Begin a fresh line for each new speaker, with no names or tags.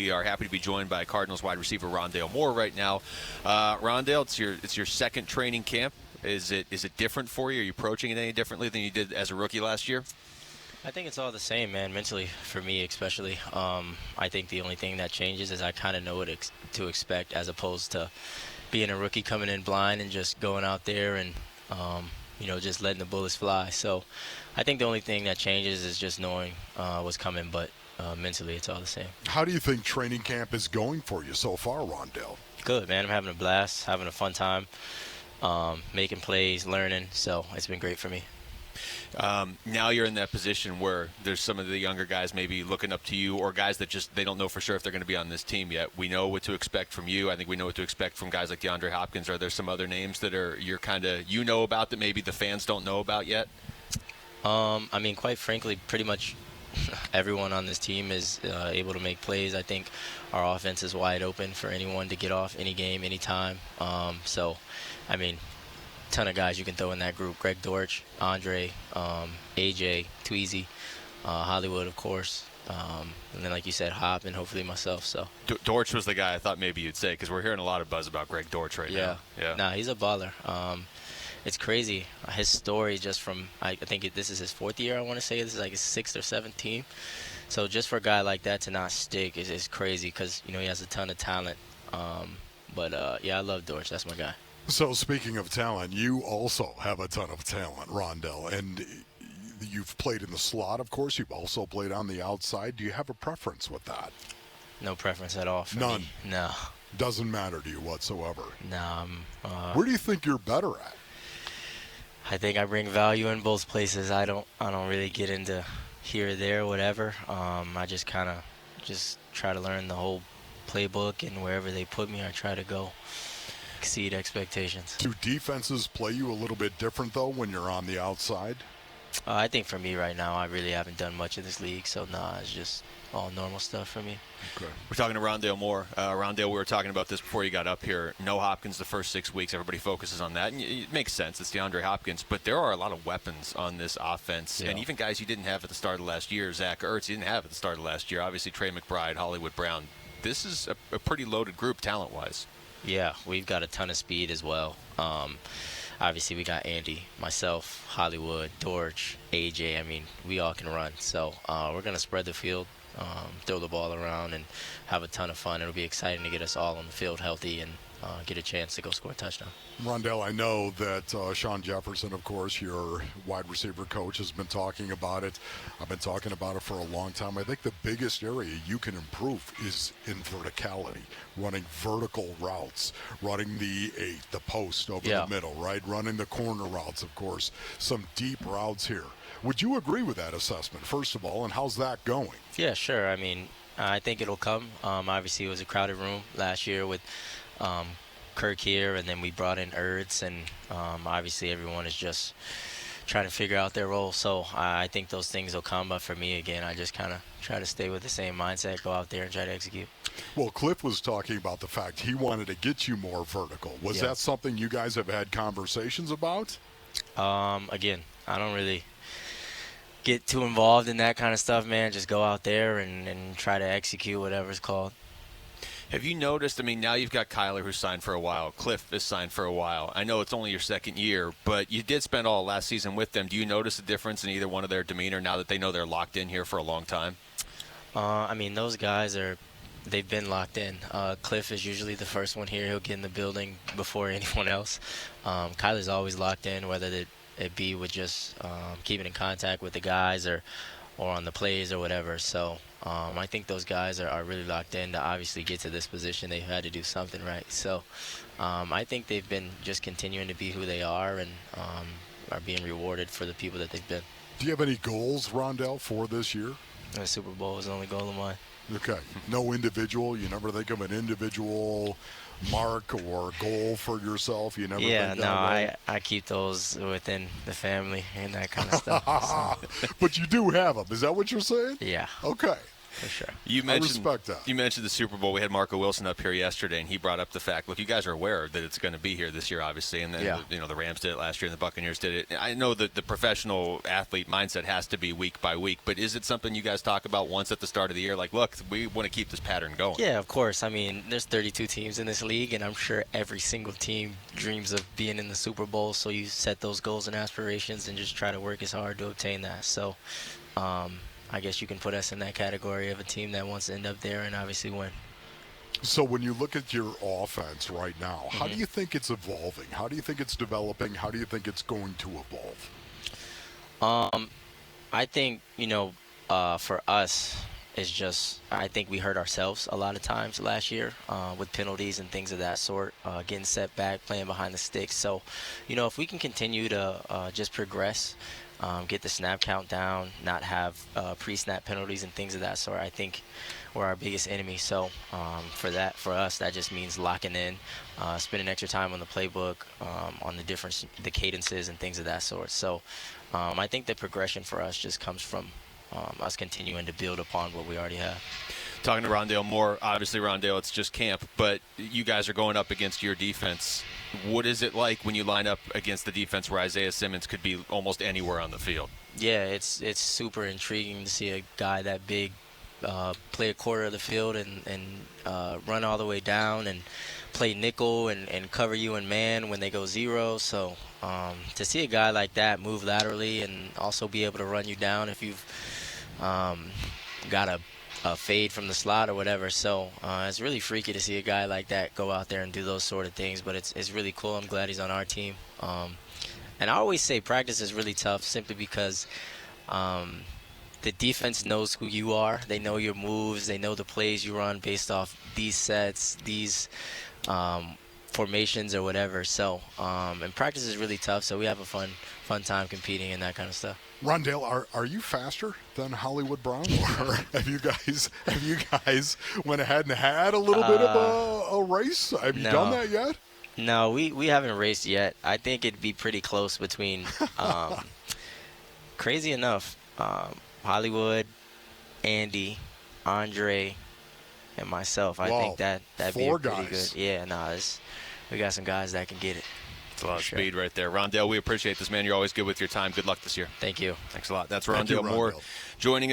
We are happy to be joined by Cardinals wide receiver Rondale Moore right now. Rondale, it's your second training camp. Is it different for you? Are you approaching it any differently than you did as a rookie last year?
I think it's all the same, man, mentally, for me especially. I think the only thing that changes is I kind of know what to expect, as opposed to being a rookie coming in blind and just going out there and, just letting the bullets fly. So I think the only thing that changes is just knowing what's coming, but mentally it's all the same.
How do you think training camp is going for you so far, Rondale?
Good, man. I'm having a blast, having a fun time, making plays, learning, so it's been great for me.
Now you're in that position where there's some of the younger guys maybe looking up to you, or guys that just they don't know for sure if they're going to be on this team yet. We know what to expect from you. I think we know what to expect from guys like DeAndre Hopkins. Are there some other names that you're kind of know about that maybe the fans don't know about yet?
Quite frankly, pretty much everyone on this team is able to make plays. I think our offense is wide open for anyone to get off any game, anytime. Ton of guys you can throw in that group. Greg Dortch, Andre, AJ, Tweezy, Hollywood, of course. And then, like you said, Hop, and hopefully myself. So
Dortch was the guy I thought maybe you'd say, because we're hearing a lot of buzz about Greg Dortch right now.
Yeah. Nah, he's a baller. It's crazy. His story just from, I think this is his fourth year, I want to say. This is like his sixth or seventh team. So just for a guy like that to not stick is crazy, because, he has a ton of talent. I love Dortch. That's my guy.
So speaking of talent, you also have a ton of talent, Rondale, and you've played in the slot, of course. You've also played on the outside. Do you have a preference with that?
No preference at all for
None?
me. No.
Doesn't matter to you whatsoever?
No.
Where do you think you're better at?
I think I bring value in both places. I don't really get into here or there, whatever. I just kind of try to learn the whole playbook, and wherever they put me, I try to go exceed expectations.
Do defenses play you a little bit different, though, when you're on the outside?
I think for me right now, I really haven't done much in this league, so it's just all normal stuff for me.
Okay.
We're talking to Rondale Moore. Rondale, we were talking about this before you got up here. No Hopkins the first 6 weeks. Everybody focuses on that, and it makes sense. It's DeAndre Hopkins, but there are a lot of weapons on this offense, and even guys you didn't have at the start of last year. Zach Ertz you didn't have at the start of last year. Obviously, Trey McBride, Hollywood Brown. This is a pretty loaded group talent-wise.
Yeah, we've got a ton of speed as well. Obviously, we got Andy, myself, Hollywood, Dortch, AJ. We all can run. So we're going to spread the field, throw the ball around, and have a ton of fun. It'll be exciting to get us all on the field healthy and get a chance to go score a touchdown.
Rondale, I know that Sean Jefferson, of course, your wide receiver coach, has been talking about it. I've been talking about it for a long time. I think the biggest area you can improve is in verticality, running vertical routes, running the post over the middle, right? Running the corner routes, of course. Some deep routes here. Would you agree with that assessment, first of all, and how's that going?
Yeah, sure. I think it'll come. Obviously, it was a crowded room last year with Kirk here, and then we brought in Ertz, and obviously everyone is just trying to figure out their role. So I think those things will come, but for me, again, I just kind of try to stay with the same mindset, go out there and try to execute.
Well, Cliff was talking about the fact he wanted to get you more vertical. Was that something you guys have had conversations about?
Again, I don't really get too involved in that kind of stuff, man. Just go out there and try to execute whatever's called.
Have you noticed, now you've got Kyler who's signed for a while, Cliff is signed for a while. I know it's only your second year, but you did spend all last season with them. Do you notice a difference in either one of their demeanor now that they know they're locked in here for a long time?
Those guys they've been locked in. Cliff is usually the first one here. He'll get in the building before anyone else. Kyler's always locked in, whether it be with just keeping in contact with the guys or on the plays or whatever. So I think those guys are really locked in to obviously get to this position. They've had to do something right. So I think they've been just continuing to be who they are and are being rewarded for the people that they've been.
Do you have any goals, Rondale, for this year?
The Super Bowl is the only goal of mine.
Okay. No individual? You never think of an individual mark or goal for yourself? You never think that
I keep those within the family and that kind of stuff.
So. But you do have them. Is that what you're saying?
Yeah.
Okay.
For sure.
You
I respect that.
You mentioned the Super Bowl. We had Marco Wilson up here yesterday, and he brought up the fact, look, you guys are aware that it's going to be here this year, obviously, and then the Rams did it last year, and the Buccaneers did it. I know that the professional athlete mindset has to be week by week, but is it something you guys talk about once at the start of the year? Like, look, we want to keep this pattern going.
Yeah, of course. I mean, there's 32 teams in this league, and I'm sure every single team dreams of being in the Super Bowl, so you set those goals and aspirations and just try to work as hard to obtain that. So I guess you can put us in that category of a team that wants to end up there and obviously win.
So when you look at your offense right now, how do you think it's evolving? How do you think it's developing? How do you think it's going to evolve?
I think, for us, it's just I think we hurt ourselves a lot of times last year with penalties and things of that sort, getting set back, playing behind the sticks. So, if we can continue to just progress, get the snap count down, not have pre-snap penalties and things of that sort, I think we're our biggest enemy. So for us, that just means locking in, spending extra time on the playbook, on the cadences and things of that sort. So I think the progression for us just comes from us continuing to build upon what we already have.
Talking to Rondale Moore, obviously, Rondale, it's just camp, but you guys are going up against your defense. What is it like when you line up against the defense where Isaiah Simmons could be almost anywhere on the field?
Yeah, it's super intriguing to see a guy that big play a quarter of the field and run all the way down and play nickel and cover you in man when they go zero. So to see a guy like that move laterally and also be able to run you down if you've got a fade from the slot or whatever. So it's really freaky to see a guy like that go out there and do those sort of things, but it's really cool. I'm glad he's on our team. And I always say practice is really tough simply because the defense knows who you are. They know your moves. They know the plays you run based off these sets, these formations or whatever. So and practice is really tough, so we have a fun time competing and that kind of stuff.
Rondale, are you faster than Hollywood Brown, or have you guys went ahead and had a little bit of a race? Have you done that yet?
No, we haven't raced yet. I think it'd be pretty close between. Crazy enough, Hollywood, Andy, Andre, and myself. I think that'd be pretty good. Yeah, we got some guys that can get it.
It's a lot of speed right there. Rondale, we appreciate this, man. You're always good with your time. Good luck this year.
Thank you.
Thanks a lot. That's Rondale Moore joining us.